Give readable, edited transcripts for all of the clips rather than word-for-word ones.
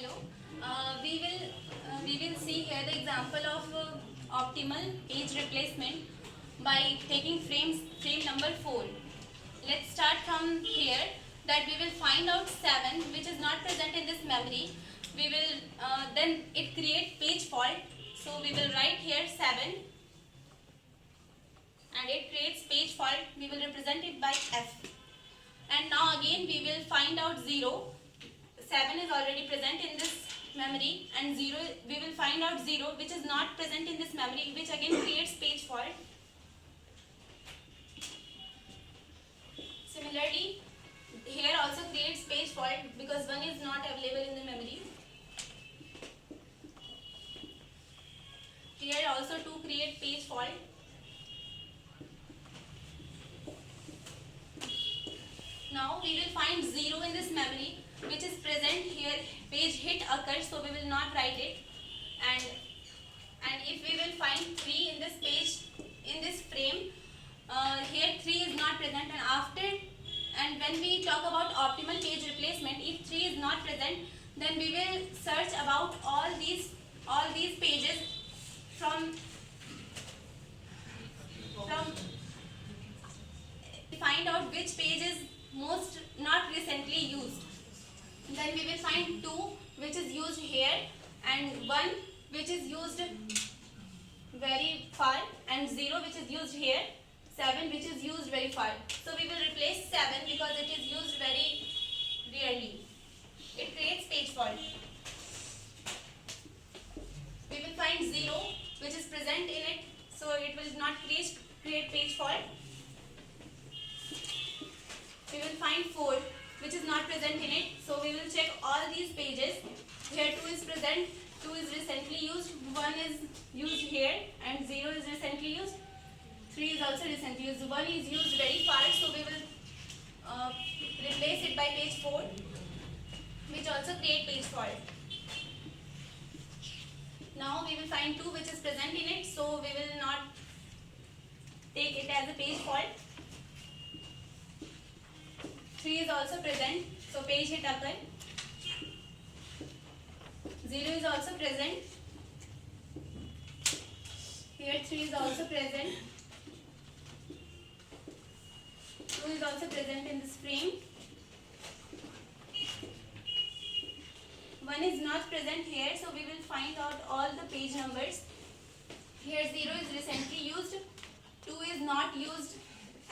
Hello. We will see here the example of optimal page replacement by taking frame number 4. Let's start from here that we will find out 7 which is not present in this memory. We will then it create page fault. So we will write here 7 and it creates page fault. We will represent it by F. And now again we will find out 0. 7 is already present in this memory and 0 we will find out 0 which is not present in this memory, which again creates page fault. Similarly, here also creates page fault because 1 is not available in the memory. Here also 2 create page fault. Now we will find 0 in this memory which is present here. Page hit occurs, so we will not write it. And if we will find 3 in this page, in this frame, here 3 is not present, and when we talk about optimal page replacement, if 3 is not present, then we will search about all these pages from find out which page is most not recently used. Then we will find 2 which is used here and 1 which is used very far and 0 which is used here, 7 which is used very far. So we will replace 7 because it is used very rarely. It creates page fault. We will find 0 which is present in it, so it will not create page fault. We will find 4 which is not present in it, so we will check all these pages. Here 2 is present, 2 is recently used, 1 is used here and 0 is recently used, 3 is also recently used, 1 is used very far, so we will replace it by page 4 which also create page fault. Now we will find 2 which is present in it, so we will not take it as a page fault. 3 is also present, so page hit occur. 0 is also present. Here 3 is also present. 2 is also present in this frame. 1 is not present here, so we will find out all the page numbers. Here 0 is recently used, 2 is not used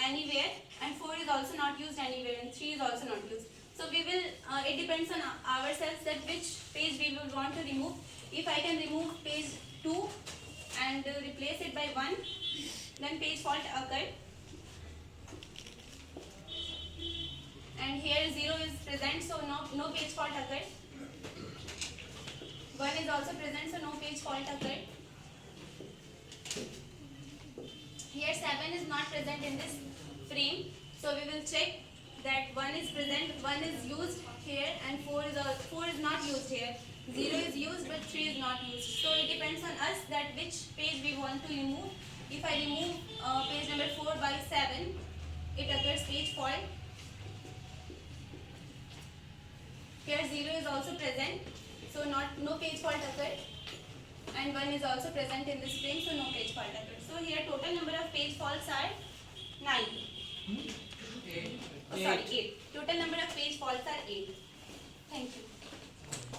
anywhere, and 4 is also not used anywhere, and 3 is also not used. So we will, it depends on ourselves that which page we will want to remove. If I can remove page 2 and replace it by 1, then page fault occur. And here 0 is present, so no page fault occur. 1 is also present, so no page fault occur. Here 7 is not present in this frame, so we will check that 1 is present, 1 is used here, and 4 is not used here. 0 is used but 3 is not used. So it depends on us that which page we want to remove. If I remove page number 4 by 7, it occurs page fault. Here 0 is also present, so no page fault occurred, and 1 is also present in this frame, so no page fault occurred. So here total number of page faults are 9. 8. Total number of page faults are 8. Thank you.